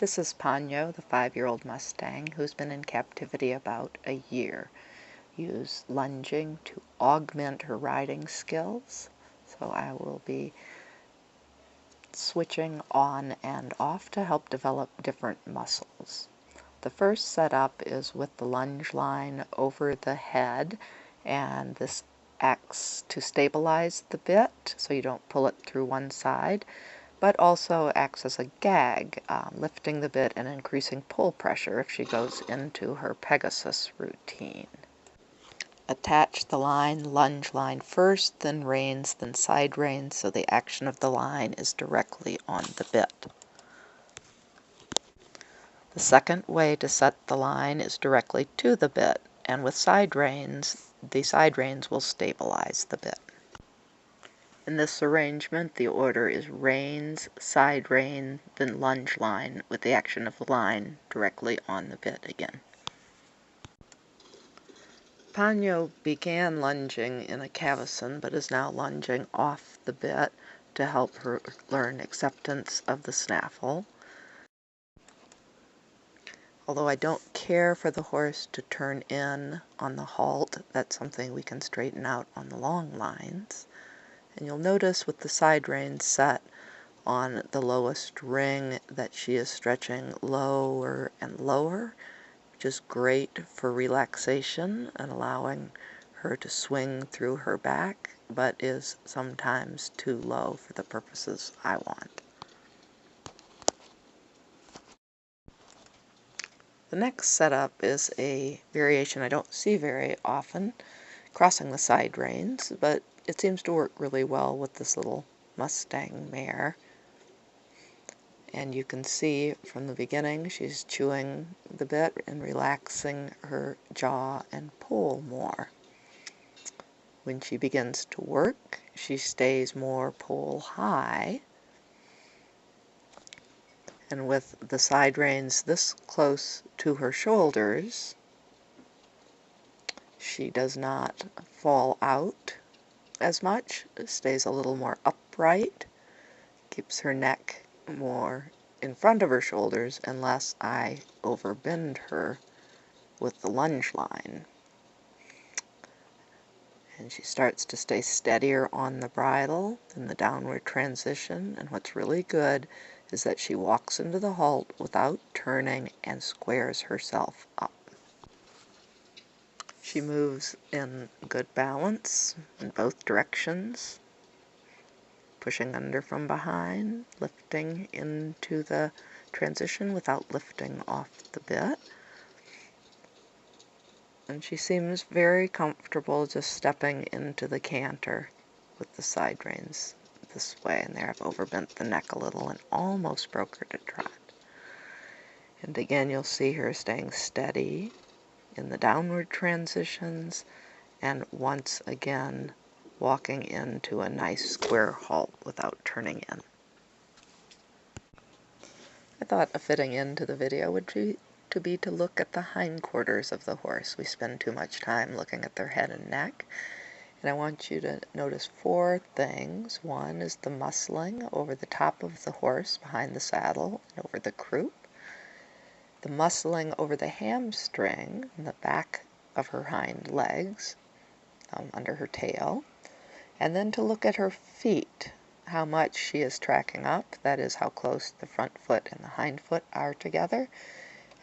This is Ponyo, the 5-year-old mustang, who's been in captivity about a year. Use lunging to augment her riding skills, so I will be switching on and off to help develop different muscles. The first setup is with the lunge line over the head, and this acts to stabilize the bit so you don't pull it through one side, but also acts as a gag, lifting the bit and increasing pull pressure if she goes into her Pegasus routine. Attach the lunge line first, then reins, then side reins, so the action of the line is directly on the bit. The second way to set the line is directly to the bit, and with side reins, the side reins will stabilize the bit. In this arrangement, the order is reins, side rein, then lunge line, with the action of the line directly on the bit again. Ponyo began lunging in a cavesson, but is now lunging off the bit to help her learn acceptance of the snaffle. Although I don't care for the horse to turn in on the halt, that's something we can straighten out on the long lines. And you'll notice with the side reins set on the lowest ring that she is stretching lower and lower, which is great for relaxation and allowing her to swing through her back, but is sometimes too low for the purposes I want. The next setup is a variation I don't see very often, crossing the side reins, but it seems to work really well with this little mustang mare. And you can see from the beginning she's chewing the bit and relaxing her jaw and pull more. When she begins to work, she stays more pull high. And with the side reins this close to her shoulders, she does not fall out as much, stays a little more upright, keeps her neck more in front of her shoulders unless I overbend her with the lunge line. And she starts to stay steadier on the bridle in the downward transition, and what's really good is that she walks into the halt without turning and squares herself up. She moves in good balance in both directions, pushing under from behind, lifting into the transition without lifting off the bit. And she seems very comfortable just stepping into the canter with the side reins this way and there. I've overbent the neck a little and almost broke her to trot. And again, you'll see her staying steady in the downward transitions and once again walking into a nice square halt without turning in. I thought a fitting end to the video would be to look at the hindquarters of the horse. We spend too much time looking at their head and neck, and I want you to notice 4 things. One is the muscling over the top of the horse behind the saddle and over the croup, the muscling over the hamstring and the back of her hind legs, under her tail, and then to look at her feet, how much she is tracking up, that is how close the front foot and the hind foot are together,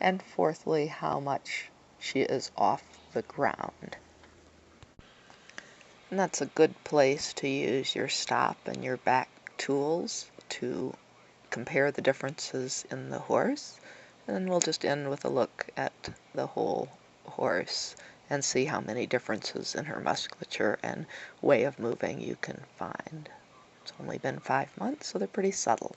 and fourthly, how much she is off the ground. And that's a good place to use your stop and your back tools to compare the differences in the horse. And then we'll just end with a look at the whole horse and see how many differences in her musculature and way of moving you can find. It's only been 5 months, so they're pretty subtle.